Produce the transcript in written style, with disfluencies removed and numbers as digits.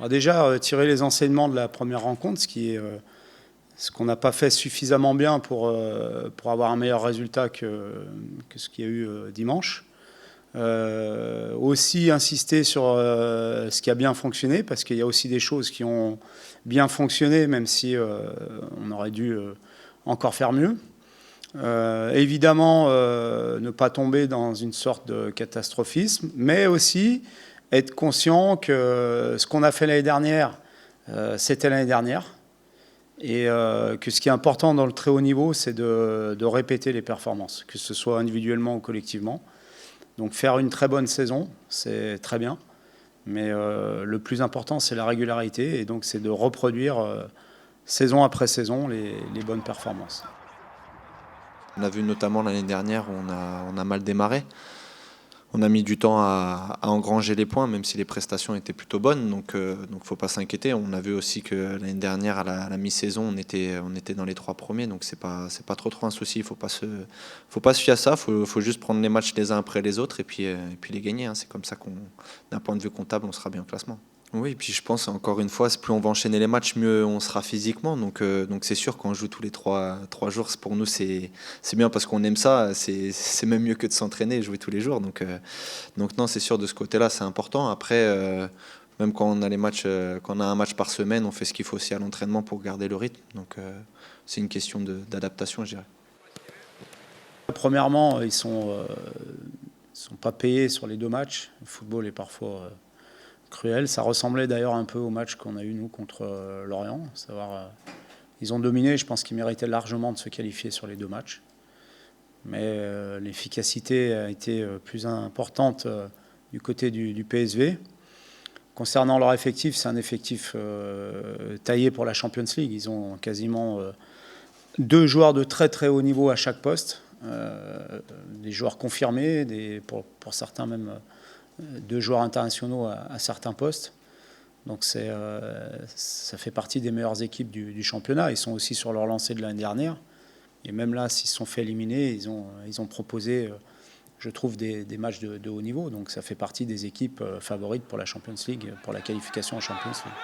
Déjà, tirer les enseignements de la première rencontre, ce qu'on n'a pas fait suffisamment bien pour avoir un meilleur résultat que ce qu'il y a eu dimanche. Aussi insister sur ce qui a bien fonctionné, parce qu'il y a aussi des choses qui ont bien fonctionné, même si on aurait dû encore faire mieux. Évidemment, ne pas tomber dans une sorte de catastrophisme, mais aussi être conscient que ce qu'on a fait l'année dernière, c'était l'année dernière, et que ce qui est important dans le très haut niveau, c'est de répéter les performances, que ce soit individuellement ou collectivement. Donc faire une très bonne saison, c'est très bien, mais le plus important, c'est la régularité, et donc c'est de reproduire saison après saison les bonnes performances. On a vu notamment l'année dernière, on a mal démarré. On a mis du temps à engranger les points, même si les prestations étaient plutôt bonnes. Donc faut pas s'inquiéter. On a vu aussi que l'année dernière, à la mi-saison, on était dans les 3 premiers. Donc c'est pas trop un souci. Faut pas se fier à ça. Faut juste prendre les matchs les uns après les autres et puis les gagner, hein. C'est comme ça d'un point de vue comptable, on sera bien au classement. Oui, et puis je pense encore une fois, plus on va enchaîner les matchs, mieux on sera physiquement. Donc c'est sûr, quand on joue tous les trois jours, pour nous c'est bien parce qu'on aime ça. C'est même mieux que de s'entraîner et jouer tous les jours. Donc non, c'est sûr, de ce côté-là, c'est important. Après, même quand on a les matchs, quand on a un match par semaine, on fait ce qu'il faut aussi à l'entraînement pour garder le rythme. Donc c'est une question d'adaptation, je dirais. Premièrement, ils sont pas payés sur les 2 matchs. Le football est parfois cruel. Ça ressemblait d'ailleurs un peu au match qu'on a eu nous contre Lorient. Savoir, ils ont dominé. Je pense qu'ils méritaient largement de se qualifier sur les 2 matchs. Mais l'efficacité a été plus importante du côté du PSV. Concernant leur effectif, c'est un effectif taillé pour la Champions League. Ils ont quasiment 2 joueurs de très très haut niveau à chaque poste. Des joueurs confirmés, pour certains même 2 joueurs internationaux à certains postes. Donc ça fait partie des meilleures équipes du championnat. Ils sont aussi sur leur lancée de l'année dernière. Et même là, s'ils se sont fait éliminer, ils ont proposé, je trouve, des matchs de haut niveau. Donc ça fait partie des équipes favorites pour la Champions League, pour la qualification en Champions League.